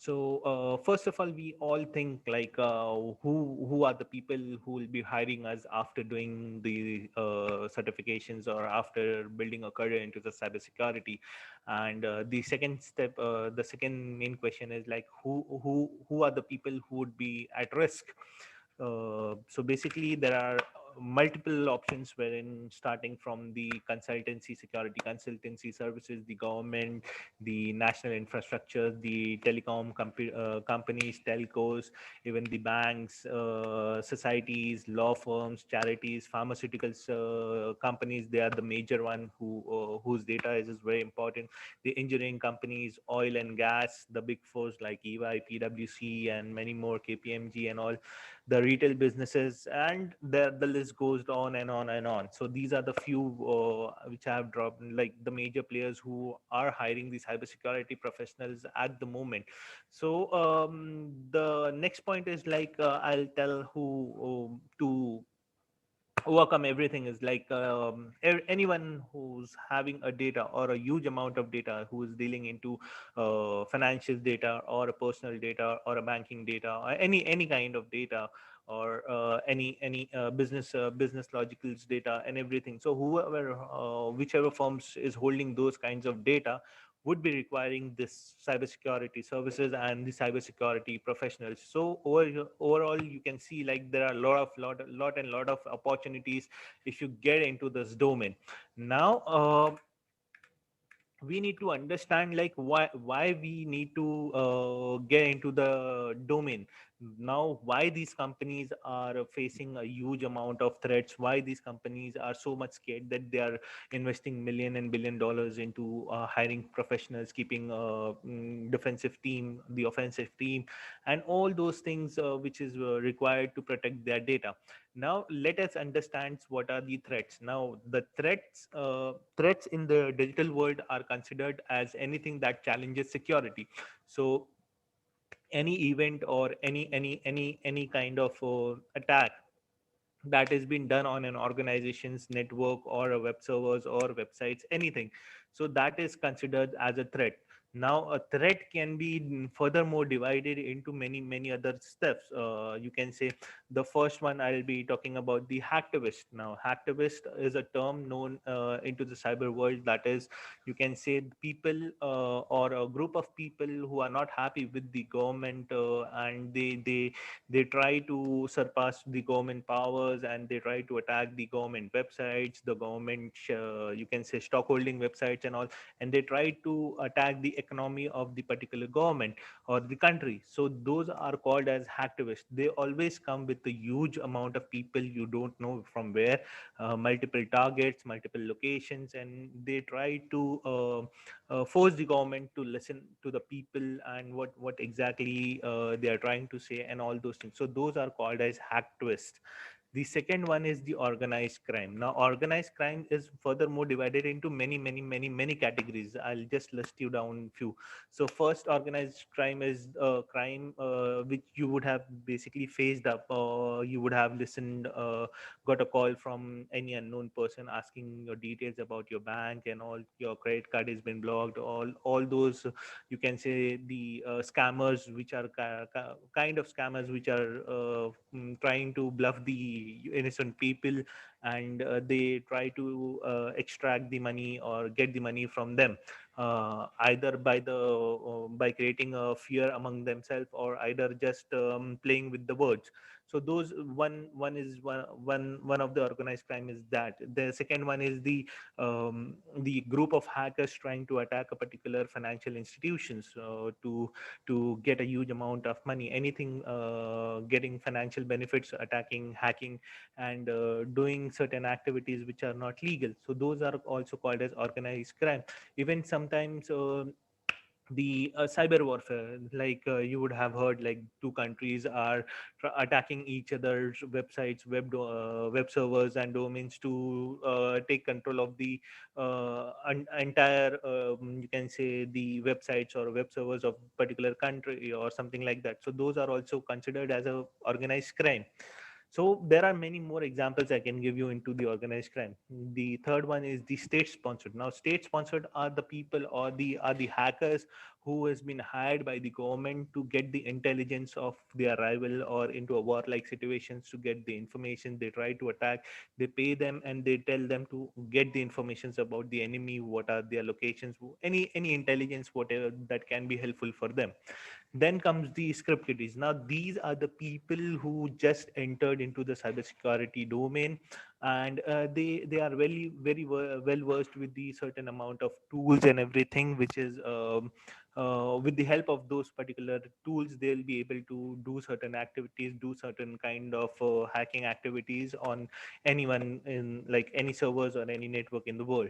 First of all, we all think like who are the people who will be hiring us after doing the certifications or after building a career into the cybersecurity. And the second step, the second main question is like who are the people who would be at risk. So basically, there are multiple options wherein starting from the consultancy, security consultancy services, the government, the national infrastructure, the companies, telcos, even the banks, societies, law firms, charities, pharmaceuticals companies. They are the major one whose data is very important. The engineering companies, oil and gas, the big fours like EY, PwC, and many more, KPMG and all, the retail businesses, and the list goes on and on and on. So these are the few which I have dropped, like the major players who are hiring these cybersecurity professionals at the moment. So the next point is like I'll tell who to overcome everything is like anyone who's having a data or a huge amount of data, who is dealing into financial data or a personal data or a banking data or any kind of data, or any business logicals data and everything. So whoever whichever firms is holding those kinds of data would be requiring this cybersecurity services and the cybersecurity professionals. So overall, you can see like there are a lot of opportunities if you get into this domain. Now, we need to understand like why we need to get into the domain. Now, why these companies are facing a huge amount of threats, why these companies are so much scared that they are investing million and billion dollars into hiring professionals, keeping defensive team, the offensive team, and all those things which is required to protect their data. Now let us understand what are the threats. Now the threats in the digital world are considered as anything that challenges security. So any event or any kind of attack that has been done on an organization's network or a web servers or websites, anything, so that is considered as a threat. Now a threat can be furthermore divided into many other steps. You can say the first one I'll be talking about, the hacktivist. Now hacktivist is a term known into the cyber world, that is, you can say people or a group of people who are not happy with the government, and they try to surpass the government powers, and they try to attack the government websites, the government you can say stockholding websites and all, and they try to attack the economy of the particular government or the country. So those are called as hacktivists. They always come with a huge amount of people, you don't know from where, multiple targets, multiple locations, and they try to force the government to listen to the people and what exactly they are trying to say and all those things. So those are called as hack twist. The second one is the organized crime. Now organized crime is furthermore divided into many categories. I'll just list you down few. So first, organized crime is a crime which you would have basically faced up, you would have listened, got a call from any unknown person asking your details about your bank and all, your credit card has been blocked, all those, you can say the scammers, which are kind of scammers which are trying to bluff the innocent people, and they try to extract the money or get the money from them, either by creating a fear among themselves, or either just playing with the words. So those one of the organized crime is that. The second one is the group of hackers trying to attack a particular financial institutions to get a huge amount of money, anything, getting financial benefits, attacking, hacking, and doing certain activities which are not legal. So those are also called as organized crime. Even sometimes the cyber warfare, like you would have heard, like two countries are attacking each other's websites, web servers and domains to take control of the entire, you can say, the websites or web servers of particular country or something like that. So those are also considered as a organized crime. So there are many more examples I can give you into the organized crime. The third one is the state sponsored. Now, state sponsored are the people or the hackers who has been hired by the government to get the intelligence of their rival or into a warlike situations to get the information. They try to attack. They pay them and they tell them to get the informations about the enemy, what are their locations, any intelligence, whatever that can be helpful for them. Then comes the script kiddies. Now, these are the people who just entered into the cybersecurity domain, and they are well versed with the certain amount of tools and everything, which is with the help of those particular tools, they'll be able to do certain activities, do certain kind of hacking activities on anyone in like any servers or any network in the world.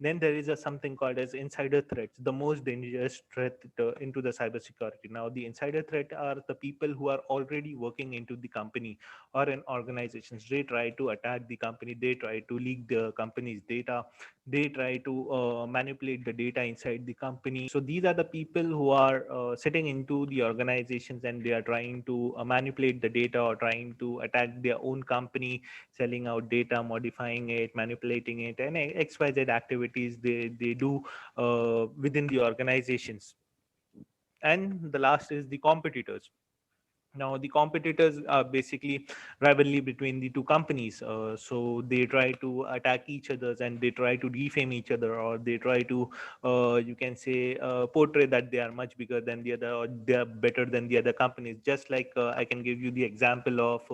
Then there is a something called as insider threats, the most dangerous threat into the cybersecurity. Now, the insider threat are the people who are already working into the company or in organizations. They try to attack the company. They try to leak the company's data. They try to manipulate the data inside the company. So these are the people who are sitting into the organizations and they are trying to manipulate the data or trying to attack their own company, selling out data, modifying it, manipulating it, and XYZ activities they do within the organizations. And the last is the competitors. Now, the competitors are basically rivalry between the two companies. So they try to attack each others and they try to defame each other, or they try to, you can say, portray that they are much bigger than the other or they are better than the other companies. Just like I can give you the example of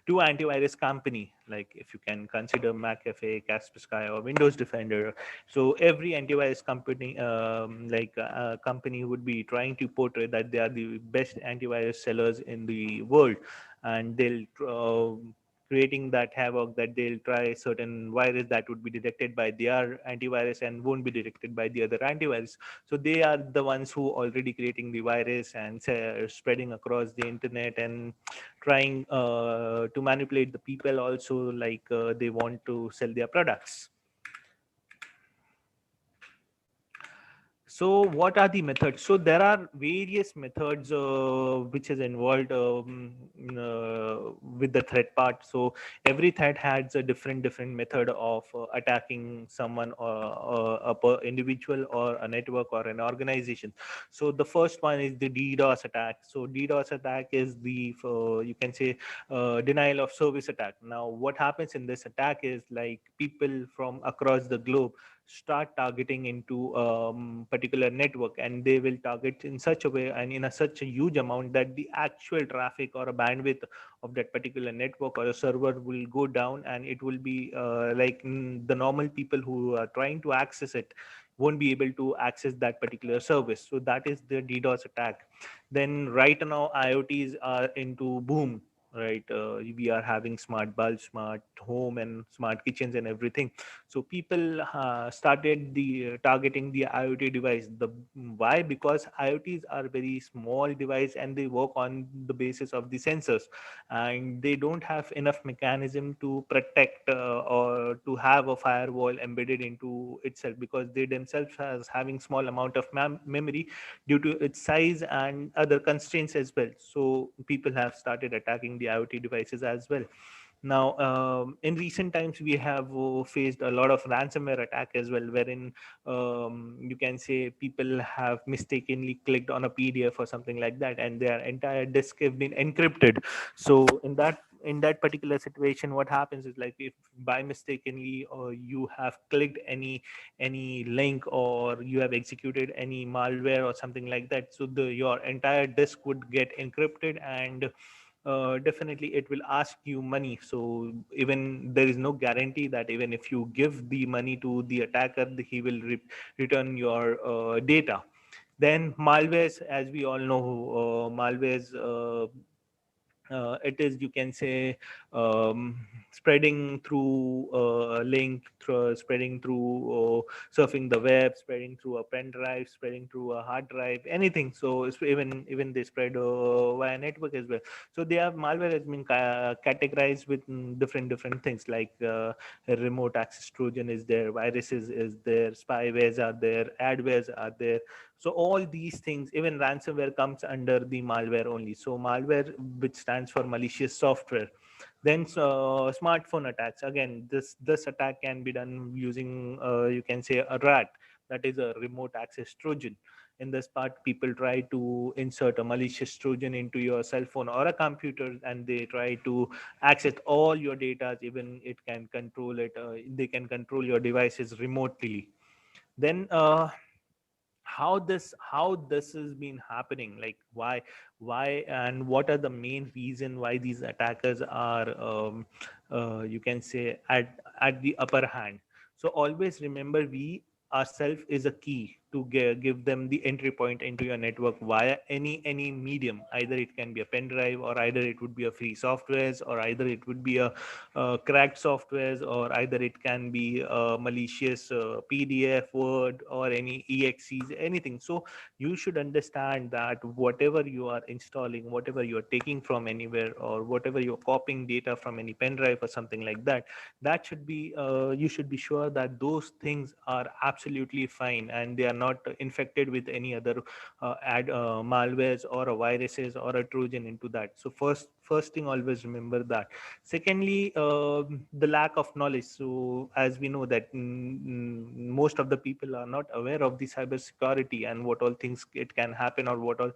two antivirus company, like if you can consider McAfee, Kaspersky, or Windows Defender. So every antivirus company, company would be trying to portray that they are the best antivirus sellers in the world, and they'll creating that havoc that they'll try certain virus that would be detected by their antivirus and won't be detected by the other antivirus. So they are the ones who already creating the virus and spreading across the internet and trying to manipulate the people also, like they want to sell their products. So, what are the methods? So, there are various methods which is involved with the threat part. So, every threat has a different method of attacking someone or individual or a network or an organization. So, the first one is the DDoS attack. So, DDoS attack is the you can say denial of service attack. Now, what happens in this attack is like people from across the globe start targeting into particular network, and they will target in such a way and in such a huge amount that the actual traffic or a bandwidth of that particular network or a server will go down, and it will be the normal people who are trying to access it won't be able to access that particular service. So that is the DDoS attack. Then right now IoTs are into boom, right? We are having smart bulbs, smart home, and smart kitchens and everything. So people started the targeting the IoT device. The why? Because IoTs are very small device and they work on the basis of the sensors, and they don't have enough mechanism to protect or to have a firewall embedded into itself, because they themselves has having small amount of memory due to its size and other constraints as well. So people have started attacking the IoT devices as well. Now, in recent times, we have faced a lot of ransomware attack as well, wherein you can say people have mistakenly clicked on a PDF or something like that, and their entire disk have been encrypted. So in that particular situation, what happens is like if by mistakenly or you have clicked any link or you have executed any malware or something like that, so your entire disk would get encrypted, and definitely it will ask you money. So even there is no guarantee that even if you give the money to the attacker, he will return your data. Then malwares, as we all know, malwares, it is, you can say, um, spreading through a link, spreading through surfing the web, spreading through a pen drive, spreading through a hard drive, anything. So even they spread via network as well. So they have malware has been categorized with different things, like a remote access trojan is there, viruses is there, spywares are there, adwares are there. So all these things, even ransomware comes under the malware only. So malware, which stands for malicious software. Then smartphone attacks. Again, this attack can be done using, you can say, a rat, that is a remote access trojan. In this part, people try to insert a malicious trojan into your cell phone or a computer, and they try to access all your data. Even it can control it, they can control your devices remotely. Then how this has been happening, like why and what are the main reason why these attackers are, you can say, at the upper hand. So always remember, we ourselves is a key to give them the entry point into your network via any medium. Either it can be a pen drive, or either it would be a free softwares, or either it would be a cracked softwares, or either it can be a malicious PDF, Word, or any exes, anything. So you should understand that whatever you are installing, whatever you are taking from anywhere, or whatever you're copying data from any pen drive or something like that, that should be, you should be sure that those things are absolutely fine and they are not infected with any other malwares or a viruses or a trojan into that. So first thing, always remember that. Secondly, the lack of knowledge. So as we know that most of the people are not aware of the cybersecurity and what all things it can happen, or what all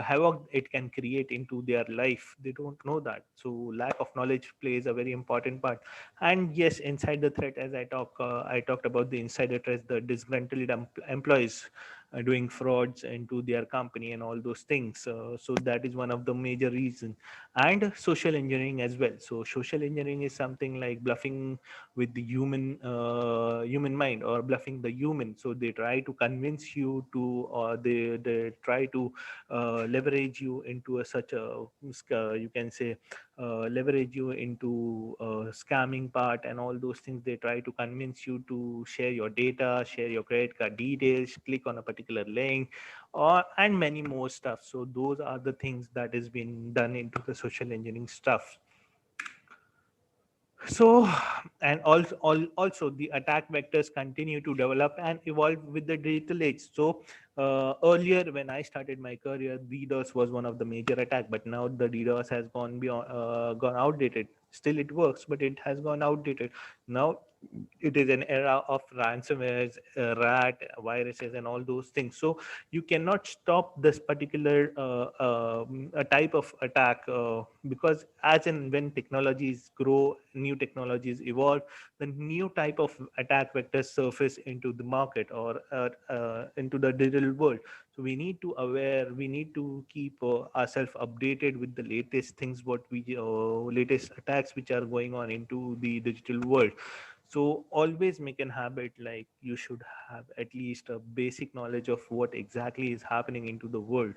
havoc it can create into their life. They don't know that. So lack of knowledge plays a very important part. And yes, inside the threat, as I talked about the insider threats, the disgruntled employees doing frauds into their company and all those things. So that is one of the major reasons. And social engineering as well. So social engineering is something like bluffing with the human mind, or bluffing the human. So they try to convince you to, or they try to leverage you into a such a you can say, leverage you into scamming part and all those things. They try to convince you to share your data, share your credit card details, click on a particular link, or and many more stuff. So those are the things that is being done into the social engineering stuff. So, and also the attack vectors continue to develop and evolve with the digital age. So earlier when I started my career, DDoS was one of the major attack, but now the DDoS has gone beyond, gone outdated. Still it works, but it has gone outdated. Now it is an era of ransomwares, rat viruses, and all those things. So you cannot stop this particular a type of attack, because as and when technologies grow, new technologies evolve, the new type of attack vectors surface into the market, or into the digital world. So we need to keep ourselves updated with the latest things, what we latest attacks which are going on into the digital world. So always make an habit, like you should have at least a basic knowledge of what exactly is happening into the world.